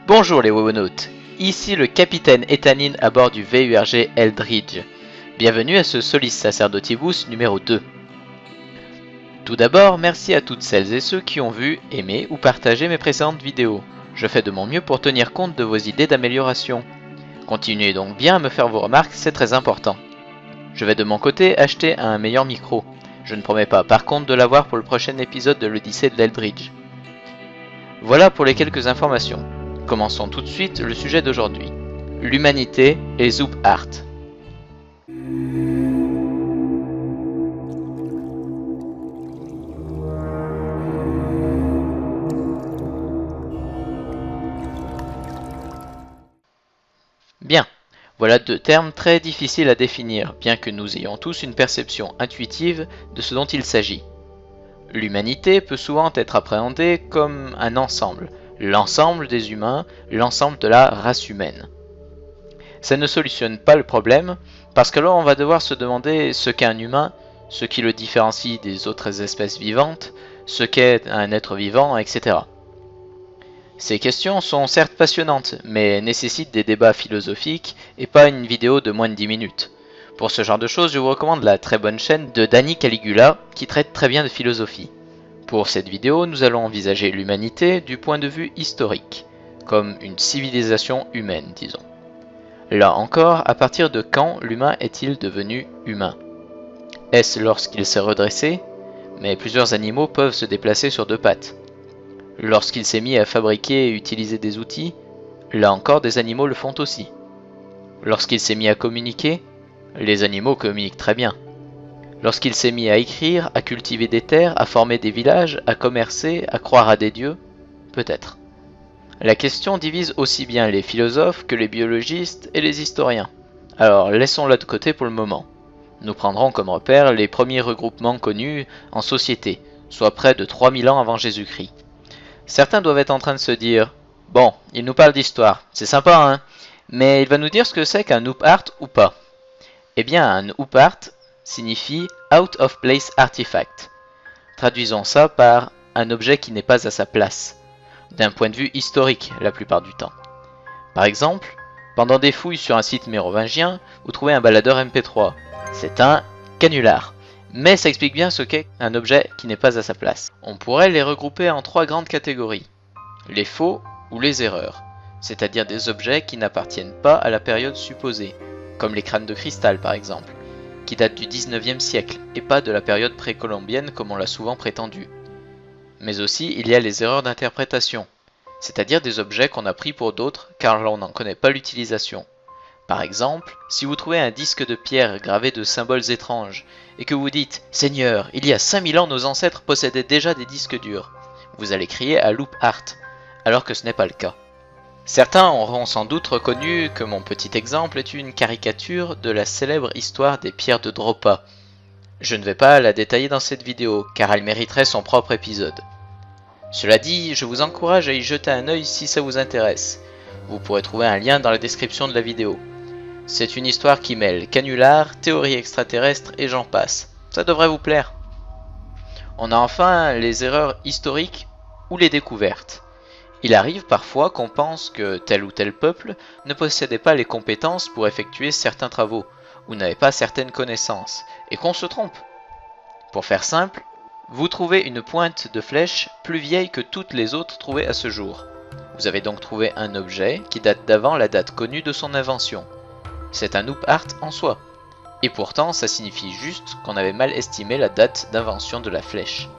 Bonjour les Wowonautes, ici le capitaine Etanin à bord du VURG Eldridge. Bienvenue à ce Solis Sacerdotibus numéro 2. Tout d'abord, merci à toutes celles et ceux qui ont vu, aimé ou partagé mes précédentes vidéos. Je fais de mon mieux pour tenir compte de vos idées d'amélioration. Continuez donc bien à me faire vos remarques, c'est très important. Je vais de mon côté acheter un meilleur micro. Je ne promets pas par contre de l'avoir pour le prochain épisode de l'Odyssée de l'Eldridge. Voilà pour les quelques informations. Commençons tout de suite le sujet d'aujourd'hui. L'humanité et Zoop Art. Bien, voilà deux termes très difficiles à définir, bien que nous ayons tous une perception intuitive de ce dont il s'agit. L'humanité peut souvent être appréhendée comme un ensemble, l'ensemble des humains, l'ensemble de la race humaine. Ça ne solutionne pas le problème, parce que là on va devoir se demander ce qu'est un humain, ce qui le différencie des autres espèces vivantes, ce qu'est un être vivant, etc. Ces questions sont certes passionnantes, mais nécessitent des débats philosophiques et pas une vidéo de moins de 10 minutes. Pour ce genre de choses, je vous recommande la très bonne chaîne de Danny Caligula qui traite très bien de philosophie. Pour cette vidéo, nous allons envisager l'humanité du point de vue historique, comme une civilisation humaine, disons. Là encore, à partir de quand l'humain est-il devenu humain? Est-ce lorsqu'il s'est redressé? Mais plusieurs animaux peuvent se déplacer sur deux pattes. Lorsqu'il s'est mis à fabriquer et utiliser des outils, là encore des animaux le font aussi. Lorsqu'il s'est mis à communiquer, les animaux communiquent très bien. Lorsqu'il s'est mis à écrire, à cultiver des terres, à former des villages, à commercer, à croire à des dieux, peut-être. La question divise aussi bien les philosophes que les biologistes et les historiens. Alors laissons-la de côté pour le moment. Nous prendrons comme repère les premiers regroupements connus en société, soit près de 3000 ans avant Jésus-Christ. Certains doivent être en train de se dire « Bon, il nous parle d'histoire, c'est sympa hein, mais il va nous dire ce que c'est qu'un Oop Art ou pas ?» Eh bien, un Oop Art signifie « Out of Place Artifact ». Traduisons ça par « un objet qui n'est pas à sa place », d'un point de vue historique la plupart du temps. Par exemple, pendant des fouilles sur un site mérovingien, vous trouvez un baladeur MP3. C'est un canular. Mais ça explique bien ce qu'est un objet qui n'est pas à sa place. On pourrait les regrouper en trois grandes catégories. Les faux ou les erreurs, c'est-à-dire des objets qui n'appartiennent pas à la période supposée, comme les crânes de cristal par exemple, qui datent du 19e siècle et pas de la période précolombienne comme on l'a souvent prétendu. Mais aussi il y a les erreurs d'interprétation, c'est-à-dire des objets qu'on a pris pour d'autres car l'on n'en connaît pas l'utilisation. Par exemple, si vous trouvez un disque de pierre gravé de symboles étranges, et que vous dites « Seigneur, il y a 5000 ans nos ancêtres possédaient déjà des disques durs », vous allez crier à Loop Art, alors que ce n'est pas le cas. Certains auront sans doute reconnu que mon petit exemple est une caricature de la célèbre histoire des pierres de Dropa. Je ne vais pas la détailler dans cette vidéo, car elle mériterait son propre épisode. Cela dit, je vous encourage à y jeter un œil si ça vous intéresse. Vous pourrez trouver un lien dans la description de la vidéo. C'est une histoire qui mêle canular, théorie extraterrestre et j'en passe. Ça devrait vous plaire. On a enfin les erreurs historiques ou les découvertes. Il arrive parfois qu'on pense que tel ou tel peuple ne possédait pas les compétences pour effectuer certains travaux, ou n'avait pas certaines connaissances, et qu'on se trompe. Pour faire simple, vous trouvez une pointe de flèche plus vieille que toutes les autres trouvées à ce jour. Vous avez donc trouvé un objet qui date d'avant la date connue de son invention. C'est un Oop Art en soi. Et pourtant, ça signifie juste qu'on avait mal estimé la date d'invention de la flèche.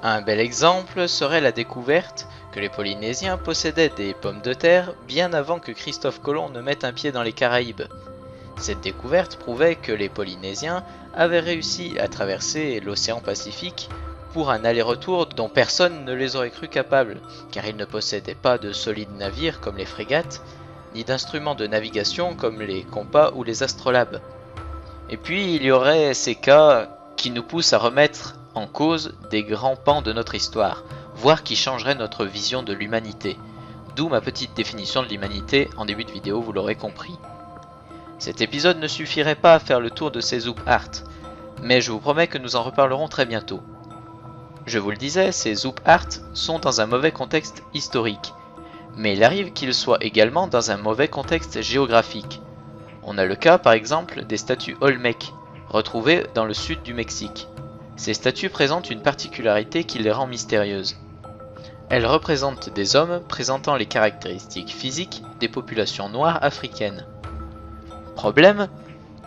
Un bel exemple serait la découverte que les Polynésiens possédaient des pommes de terre bien avant que Christophe Colomb ne mette un pied dans les Caraïbes. Cette découverte prouvait que les Polynésiens avaient réussi à traverser l'océan Pacifique pour un aller-retour dont personne ne les aurait cru capables, car ils ne possédaient pas de solides navires comme les frégates, ni d'instruments de navigation comme les compas ou les astrolabes. Et puis il y aurait ces cas qui nous poussent à remettre en cause des grands pans de notre histoire, voire qui changeraient notre vision de l'humanité, d'où ma petite définition de l'humanité en début de vidéo, vous l'aurez compris. Cet épisode ne suffirait pas à faire le tour de ces Oop Art, mais je vous promets que nous en reparlerons très bientôt. Je vous le disais, ces Zoop Art sont dans un mauvais contexte historique, mais il arrive qu'ils soient également dans un mauvais contexte géographique. On a le cas par exemple des statues Olmec, retrouvées dans le sud du Mexique. Ces statues présentent une particularité qui les rend mystérieuses. Elles représentent des hommes présentant les caractéristiques physiques des populations noires africaines. Problème,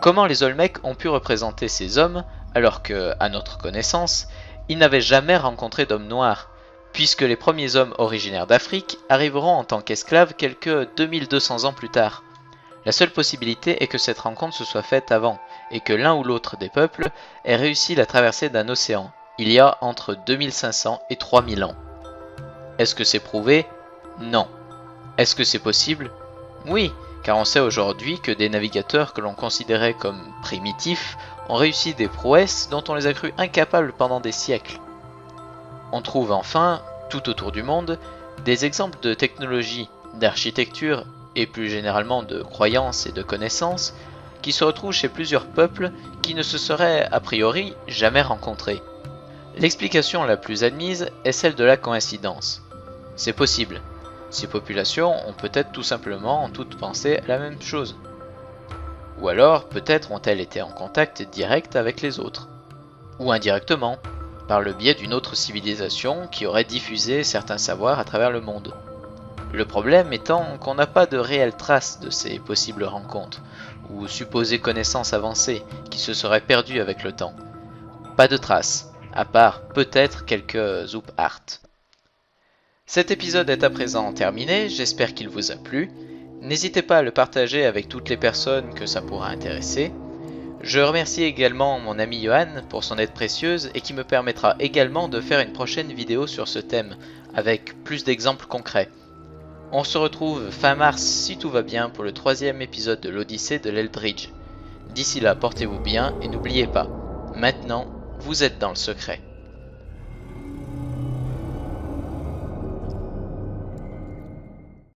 comment les Olmecs ont pu représenter ces hommes alors que, à notre connaissance, ils n'avaient jamais rencontré d'hommes noirs, puisque les premiers hommes originaires d'Afrique arriveront en tant qu'esclaves quelques 2200 ans plus tard. La seule possibilité est que cette rencontre se soit faite avant, et que l'un ou l'autre des peuples ait réussi la traversée d'un océan, il y a entre 2500 et 3000 ans. Est-ce que c'est prouvé? Non. Est-ce que c'est possible? Oui, car on sait aujourd'hui que des navigateurs que l'on considérait comme primitifs ont réussi des prouesses dont on les a crus incapables pendant des siècles. On trouve enfin, tout autour du monde, des exemples de technologie, d'architecture et plus généralement de croyances et de connaissances qui se retrouvent chez plusieurs peuples qui ne se seraient a priori jamais rencontrés. L'explication la plus admise est celle de la coïncidence. C'est possible. Ces populations ont peut-être tout simplement toutes pensé la même chose. Ou alors, peut-être ont-elles été en contact direct avec les autres. Ou indirectement, par le biais d'une autre civilisation qui aurait diffusé certains savoirs à travers le monde. Le problème étant qu'on n'a pas de réelles traces de ces possibles rencontres, ou supposées connaissances avancées qui se seraient perdues avec le temps. Pas de traces, à part peut-être quelques Zoop Art. Cet épisode est à présent terminé, j'espère qu'il vous a plu. N'hésitez pas à le partager avec toutes les personnes que ça pourra intéresser. Je remercie également mon ami Johan pour son aide précieuse et qui me permettra également de faire une prochaine vidéo sur ce thème, avec plus d'exemples concrets. On se retrouve fin mars si tout va bien pour le 3e épisode de l'Odyssée de l'Eldridge. D'ici là, portez-vous bien et n'oubliez pas, maintenant, vous êtes dans le secret.